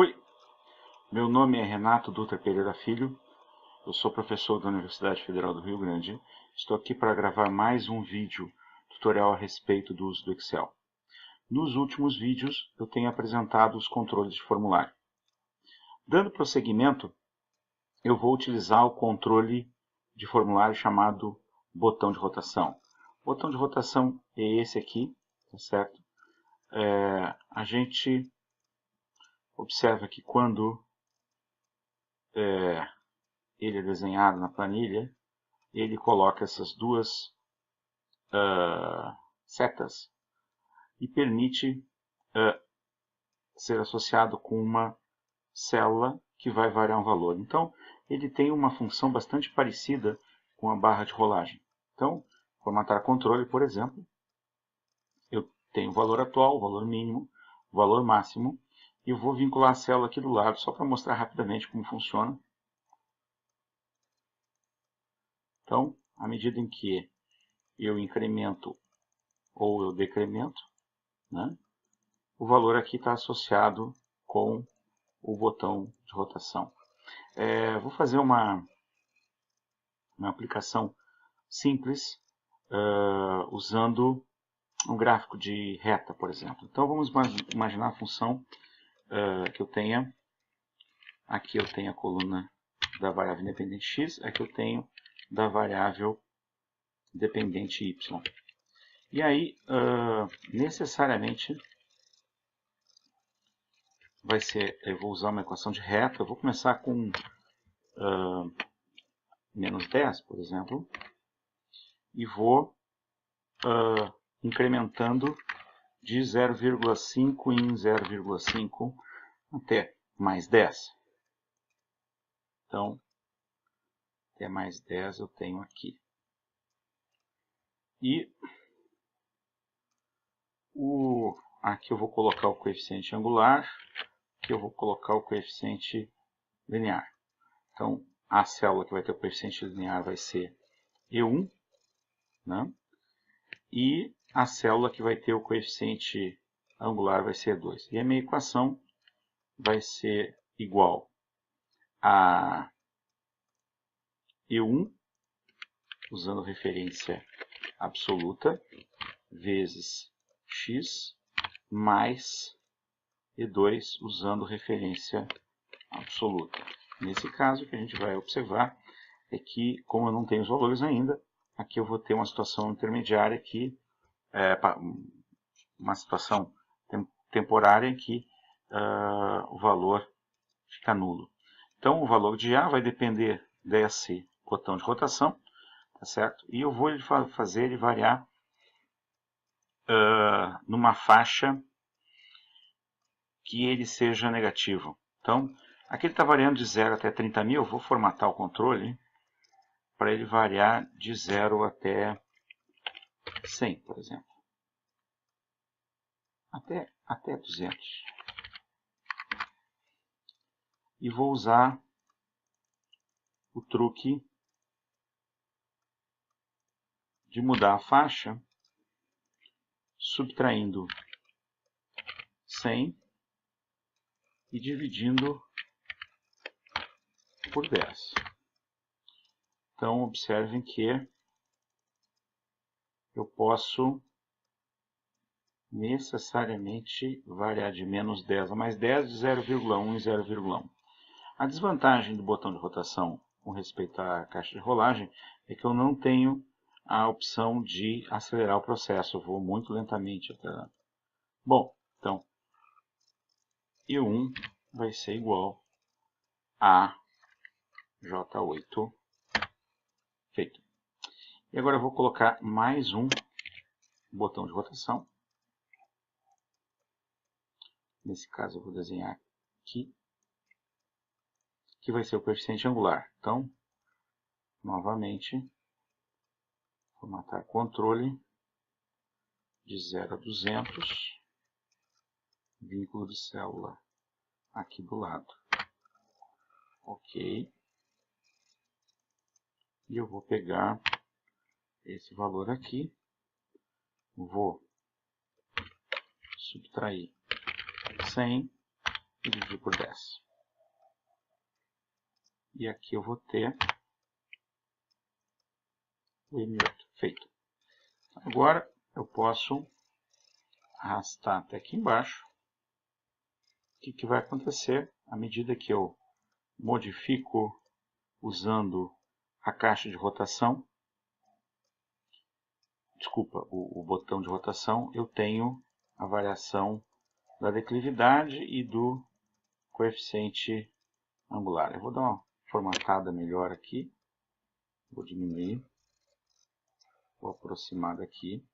Oi, meu nome é Renato Dutra Pereira Filho, eu sou professor da Universidade Federal do Rio Grande. Estou aqui para gravar mais um vídeo tutorial a respeito do uso do Excel. Nos últimos vídeos eu tenho apresentado os controles de formulário. Dando prosseguimento, eu vou utilizar o controle de formulário chamado botão de rotação. O botão de rotação é esse aqui, tá certo? A gente observa que quando ele é desenhado na planilha, ele coloca essas duas setas e permite ser associado com uma célula que vai variar um valor. Então, ele tem uma função bastante parecida com a barra de rolagem. Então, formatar controle, por exemplo, eu tenho o valor atual, o valor mínimo, o valor máximo, e eu vou vincular a célula aqui do lado, só para mostrar rapidamente como funciona. Então, à medida em que eu incremento ou eu decremento, né, o valor aqui está associado com o botão de rotação. Vou fazer uma aplicação simples usando um gráfico de reta, por exemplo. Então vamos imaginar a função que eu tenha. Aqui eu tenho a coluna da variável independente x, aqui eu tenho da variável dependente y. E aí, necessariamente, vai ser, eu vou usar uma equação de reta. Eu vou começar com menos 10, por exemplo, e vou incrementando de 0,5 em 0,5 até mais 10. Então, até mais 10 eu tenho aqui. E aqui eu vou colocar o coeficiente angular, aqui eu vou colocar o coeficiente linear. Então, a célula que vai ter o coeficiente linear vai ser E1, né? E a célula que vai ter o coeficiente angular vai ser E2. E a minha equação vai ser igual a E1, usando referência absoluta, vezes x, mais E2, usando referência absoluta. Nesse caso, o que a gente vai observar é que, como eu não tenho os valores ainda, aqui eu vou ter uma situação intermediária que uma situação temporária em que o valor fica nulo. Então, o valor de A vai depender desse botão de rotação, tá certo? E eu vou fazer ele variar numa faixa que ele seja negativo. Então, aqui ele está variando de 0 até 30.000, eu vou formatar o controle para ele variar de 0 até 100, por exemplo. Até 200. E vou usar o truque de mudar a faixa, subtraindo 100 e dividindo por 10. Então, observem que eu posso necessariamente variar de menos 10 a mais 10, de 0,1 em 0,1. A desvantagem do botão de rotação com respeito à caixa de rolagem é que eu não tenho a opção de acelerar o processo. Eu vou muito lentamente até lá. Bom, então, E1 vai ser igual a J8 feito. E agora eu vou colocar mais um botão de rotação. Nesse caso eu vou desenhar aqui, que vai ser o coeficiente angular. Então, novamente, formatar controle de 0 a 200, vínculo de célula aqui do lado. Ok. E eu vou pegar esse valor aqui, vou subtrair 100 e dividir por 10. 10. E aqui eu vou ter o M8 feito. Agora eu posso arrastar até aqui embaixo. O que vai acontecer à medida que eu modifico usando a caixa de rotação, desculpa, o botão de rotação, eu tenho a variação da declividade e do coeficiente angular. Eu vou dar uma formatada melhor aqui, vou diminuir, vou aproximar daqui,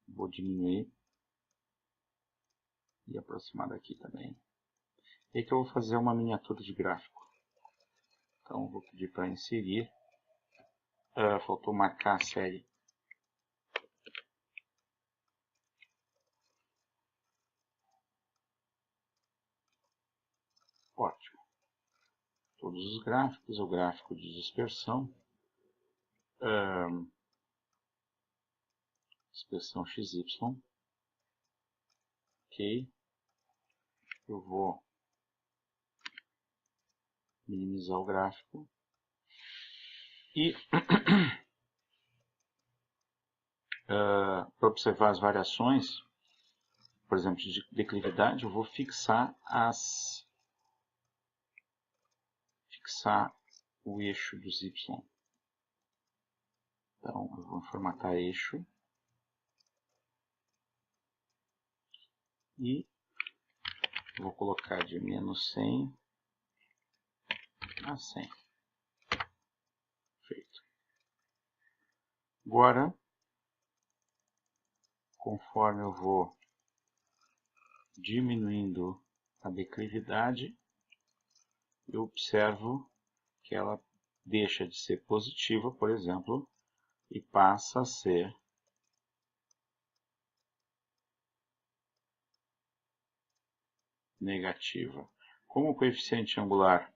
vou diminuir e aproximar daqui também. E aqui eu vou fazer uma miniatura de gráfico. Então vou pedir para inserir, faltou marcar a série. Ótimo. Todos os gráficos, o gráfico de dispersão, dispersão XY. Ok. Eu vou minimizar o gráfico. E para observar as variações, por exemplo, de declividade, eu vou fixar o eixo dos Y. Então, eu vou formatar eixo. E vou colocar de menos 100 a 100. Feito. Agora, conforme eu vou diminuindo a declividade, eu observo que ela deixa de ser positiva, por exemplo, e passa a ser negativa. Como o coeficiente angular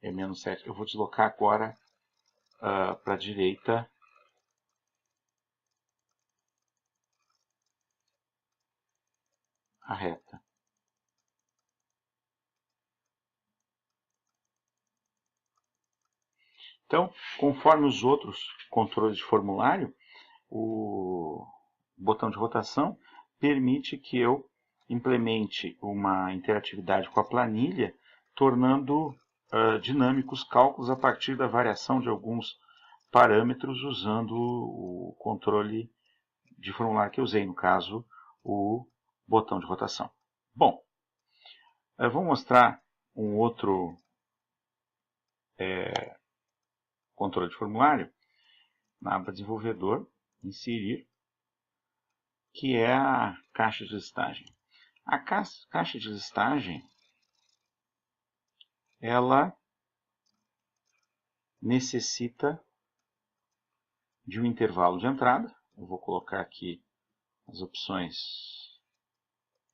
é menos 7, eu vou deslocar agora para a direita a reta. Então, conforme os outros controles de formulário, o botão de rotação permite que eu implemente uma interatividade com a planilha, tornando dinâmicos cálculos a partir da variação de alguns parâmetros usando o controle de formulário que eu usei, no caso, o botão de rotação. Bom, eu vou mostrar um outro controle de formulário na aba desenvolvedor, inserir, que é a caixa de listagem. A caixa de listagem, ela necessita de um intervalo de entrada. Eu vou colocar aqui as opções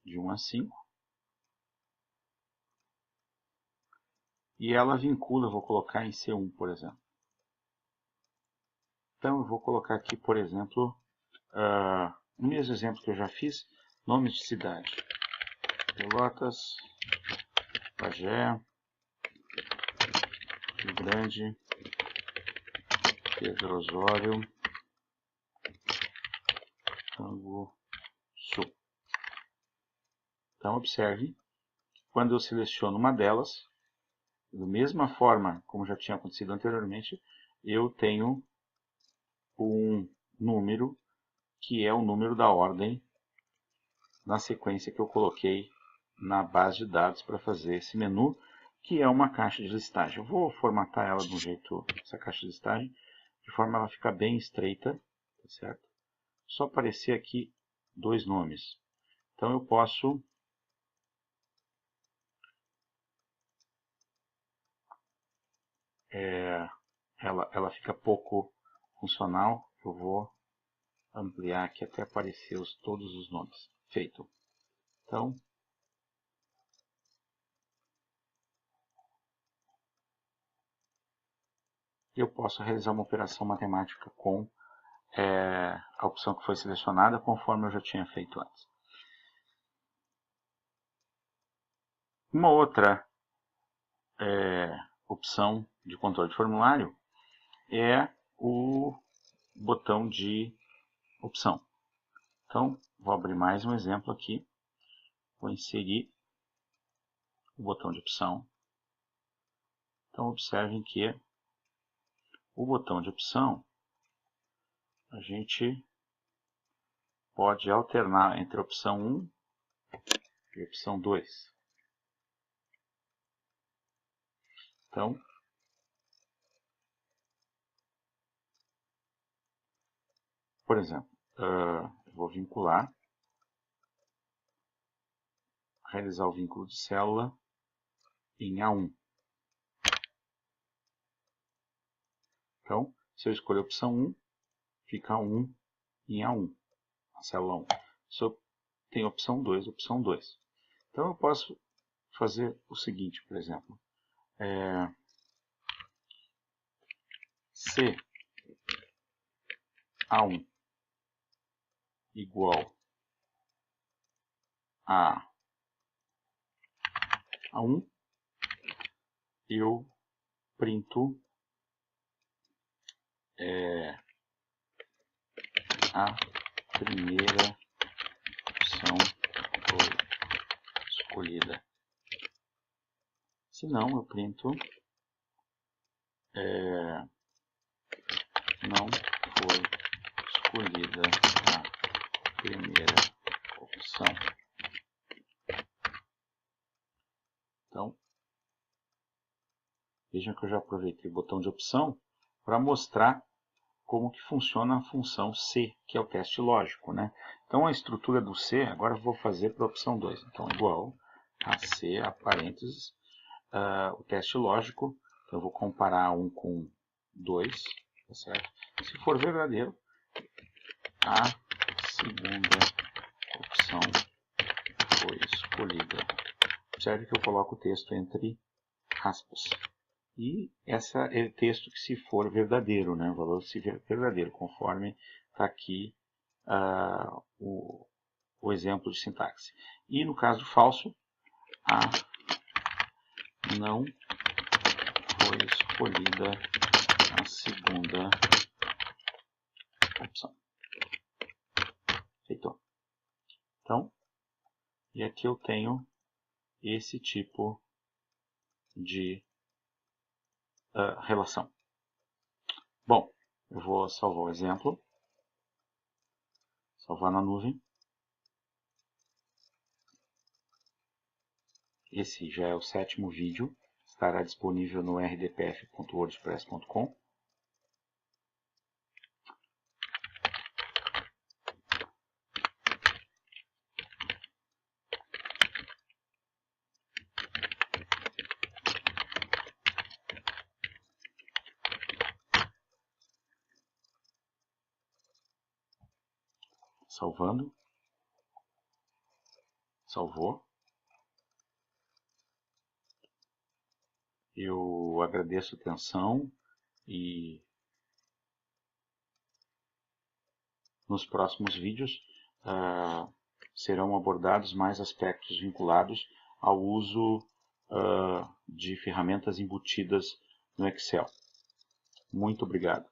de 1 a 5. E ela vincula, eu vou colocar em C1, por exemplo. Então eu vou colocar aqui, por exemplo, o mesmo exemplo que eu já fiz, nomes de cidade. Pelotas, Bagé, Rio Grande, Pedro Osório, Canguçu. Então observe, quando eu seleciono uma delas, da mesma forma como já tinha acontecido anteriormente, eu tenho um número que é o número da ordem na sequência que eu coloquei na base de dados para fazer esse menu, que é uma caixa de listagem. Eu vou formatar ela de um jeito, essa caixa de listagem, de forma a ela ficar bem estreita, tá certo? Só aparecer aqui dois nomes. Então eu posso ela fica pouco funcional. Eu vou ampliar aqui até aparecer todos os nomes. Feito. Então, eu posso realizar uma operação matemática com a opção que foi selecionada conforme eu já tinha feito antes. Uma outra opção de controle de formulário é o botão de opção. Então, vou abrir mais um exemplo aqui. Vou inserir o botão de opção. Então, observem que o botão de opção, a gente pode alternar entre a opção 1 e a opção 2. Então, por exemplo, eu vou vincular, realizar o vínculo de célula em A1. Então, se eu escolher a opção 1, fica 1 em A1, a célula 1. Se eu tenho a opção 2, opção 2. Então, eu posso fazer o seguinte, por exemplo. Se A1 igual a A1, eu printo a primeira opção foi escolhida. Se não, eu printo não foi escolhida a primeira opção. Então, vejam que eu já aproveitei o botão de opção para mostrar como que funciona a função C, que é o teste lógico, né? Então, a estrutura do C, agora eu vou fazer para a opção 2. Então, igual a C, a parênteses, o teste lógico. Então, eu vou comparar 1 com 2, tá certo? Se for verdadeiro, a segunda opção foi escolhida. Observe que eu coloco o texto entre aspas. E esse é o texto que se for verdadeiro, né? O valor se verdadeiro, conforme está aqui o exemplo de sintaxe. E no caso falso, a não foi escolhida a segunda opção. Feito. Então, e aqui eu tenho esse tipo de relação. Bom, eu vou salvar o exemplo. Salvar na nuvem. Esse já é o 7º vídeo. Estará disponível no rdpf.wordpress.com. Salvando. Salvou. Eu agradeço a atenção e nos próximos vídeos serão abordados mais aspectos vinculados ao uso de ferramentas embutidas no Excel. Muito obrigado.